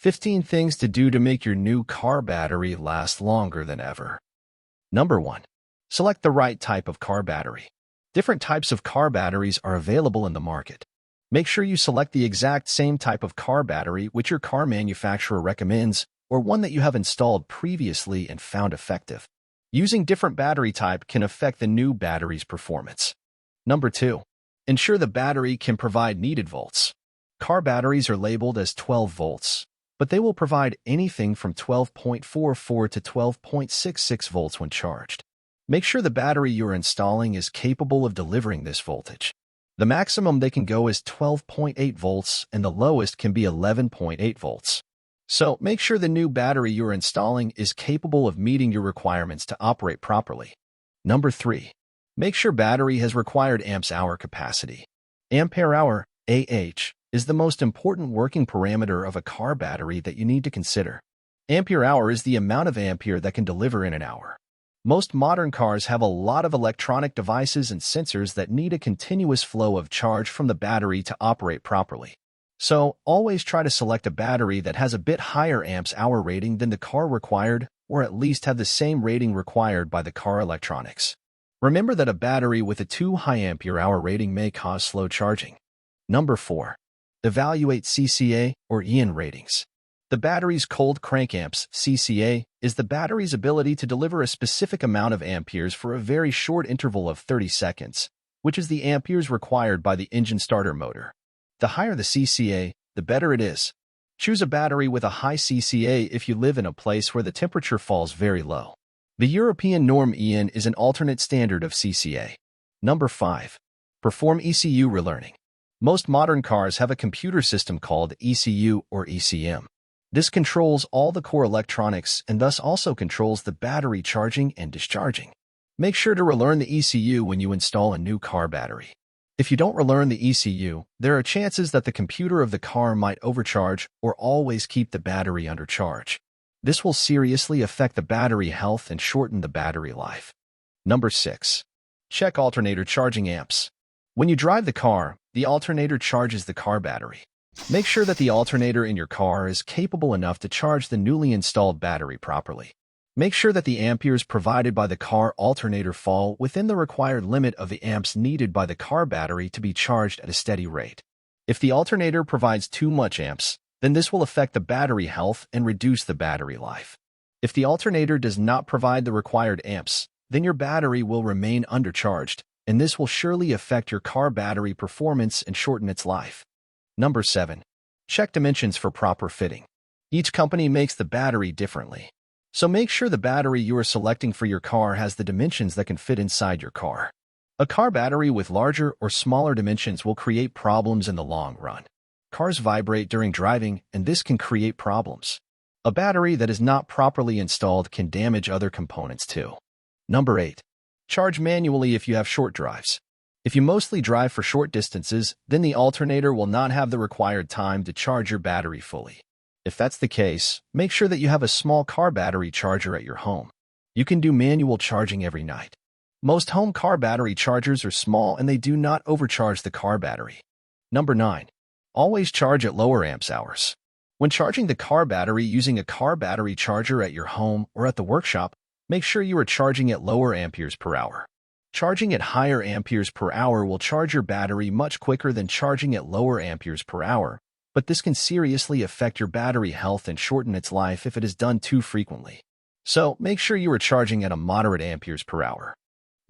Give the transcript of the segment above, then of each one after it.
15 things to do to make your new car battery last longer than ever. Number 1. Select the right type of car battery. Different types of car batteries are available in the market. Make sure you select the exact same type of car battery which your car manufacturer recommends, or one that you have installed previously and found effective. Using different battery type can affect the new battery's performance. Number 2. Ensure the battery can provide needed volts. Car batteries are labeled as 12 volts, but they will provide anything from 12.44 to 12.66 volts when charged. Make sure the battery you're installing is capable of delivering this voltage. The maximum they can go is 12.8 volts and the lowest can be 11.8 volts. So make sure the new battery you're installing is capable of meeting your requirements to operate properly. Number 3. Make sure battery has required amps-hour capacity. Ampere-hour, AH, is the most important working parameter of a car battery that you need to consider. Ampere-hour is the amount of ampere that can deliver in an hour. Most modern cars have a lot of electronic devices and sensors that need a continuous flow of charge from the battery to operate properly. So, always try to select a battery that has a bit higher amps-hour rating than the car required, or at least have the same rating required by the car electronics. Remember that a battery with a too high ampere-hour rating may cause slow charging. Number 4. Evaluate CCA or EN ratings. The battery's cold crank amps, CCA, is the battery's ability to deliver a specific amount of amperes for a very short interval of 30 seconds, which is the amperes required by the engine starter motor. The higher the CCA, the better it is. Choose a battery with a high CCA if you live in a place where the temperature falls very low. The European norm EN is an alternate standard of CCA. Number 5. Perform ECU Relearning. Most modern cars have a computer system called ECU or ECM. This controls all the core electronics and thus also controls the battery charging and discharging. Make sure to relearn the ECU when you install a new car battery. If you don't relearn the ECU, there are chances that the computer of the car might overcharge or always keep the battery under charge. This will seriously affect the battery health and shorten the battery life. Number 6. Check alternator charging amps. When you drive the car, the alternator charges the car battery. Make sure that the alternator in your car is capable enough to charge the newly installed battery properly. Make sure that the amperes provided by the car alternator fall within the required limit of the amps needed by the car battery to be charged at a steady rate. If the alternator provides too much amps, then this will affect the battery health and reduce the battery life. If the alternator does not provide the required amps, then your battery will remain undercharged, and this will surely affect your car battery performance and shorten its life. Number 7. Check dimensions for proper fitting. Each company makes the battery differently. So make sure the battery you are selecting for your car has the dimensions that can fit inside your car. A car battery with larger or smaller dimensions will create problems in the long run. Cars vibrate during driving, and this can create problems. A battery that is not properly installed can damage other components too. Number 8. Charge manually if you have short drives. If you mostly drive for short distances, then the alternator will not have the required time to charge your battery fully. If that's the case, make sure that you have a small car battery charger at your home. You can do manual charging every night. Most home car battery chargers are small and they do not overcharge the car battery. Number 9. Always charge at lower amps hours. When charging the car battery using a car battery charger at your home or at the workshop, make sure you are charging at lower amperes per hour. Charging at higher amperes per hour will charge your battery much quicker than charging at lower amperes per hour, but this can seriously affect your battery health and shorten its life if it is done too frequently. So, make sure you are charging at a moderate amperes per hour.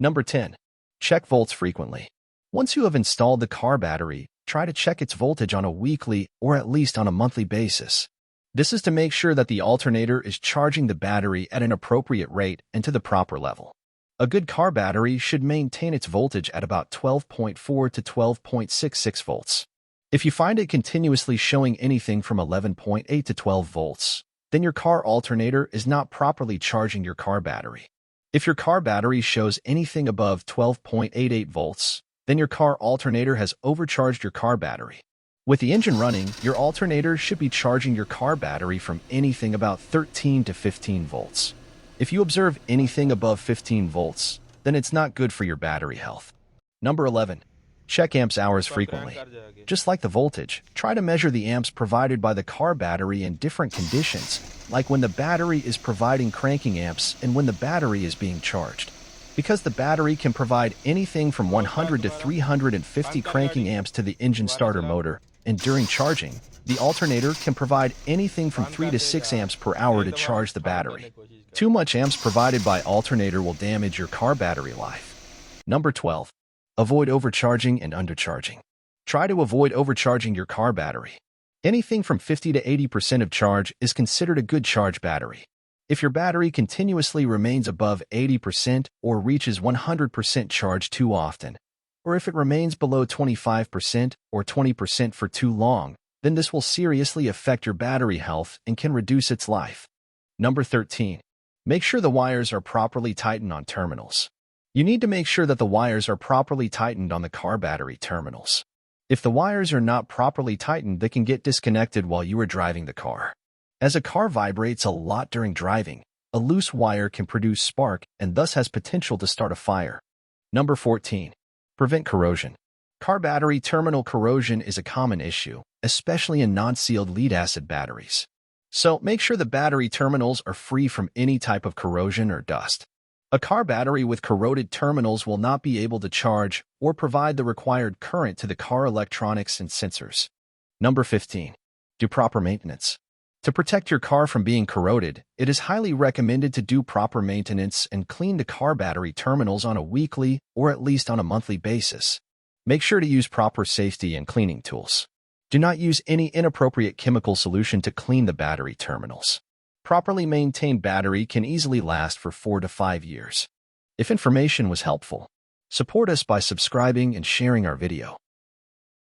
Number 10. Check volts frequently. Once you have installed the car battery, try to check its voltage on a weekly or at least on a monthly basis. This is to make sure that the alternator is charging the battery at an appropriate rate and to the proper level. A good car battery should maintain its voltage at about 12.4 to 12.66 volts. If you find it continuously showing anything from 11.8 to 12 volts, then your car alternator is not properly charging your car battery. If your car battery shows anything above 12.88 volts, then your car alternator has overcharged your car battery. With the engine running, your alternator should be charging your car battery from anything about 13 to 15 volts. If you observe anything above 15 volts, then it's not good for your battery health. Number 11. Check amps hours frequently. Just like the voltage, try to measure the amps provided by the car battery in different conditions, like when the battery is providing cranking amps and when the battery is being charged. Because the battery can provide anything from 100 to 350 cranking amps to the engine starter motor, and during charging, the alternator can provide anything from 3 to 6 amps per hour to charge the battery. Too much amps provided by alternator will damage your car battery life. Number 12. Avoid overcharging and undercharging. Try to avoid overcharging your car battery. Anything from 50 to 80% of charge is considered a good charge battery. If your battery continuously remains above 80% or reaches 100% charge too often, or if it remains below 25% or 20% for too long, then this will seriously affect your battery health and can reduce its life. Number 13. Make sure the wires are properly tightened on terminals. You need to make sure that the wires are properly tightened on the car battery terminals. If the wires are not properly tightened, they can get disconnected while you are driving the car. As a car vibrates a lot during driving, a loose wire can produce spark and thus has potential to start a fire. Number 14. Prevent corrosion. Car battery terminal corrosion is a common issue, especially in non-sealed lead-acid batteries. So make sure the battery terminals are free from any type of corrosion or dust. A car battery with corroded terminals will not be able to charge or provide the required current to the car electronics and sensors. Number 15. Do proper maintenance. To protect your car from being corroded, it is highly recommended to do proper maintenance and clean the car battery terminals on a weekly or at least on a monthly basis. Make sure to use proper safety and cleaning tools. Do not use any inappropriate chemical solution to clean the battery terminals. Properly maintained battery can easily last for 4 to 5 years. If information was helpful, support us by subscribing and sharing our video.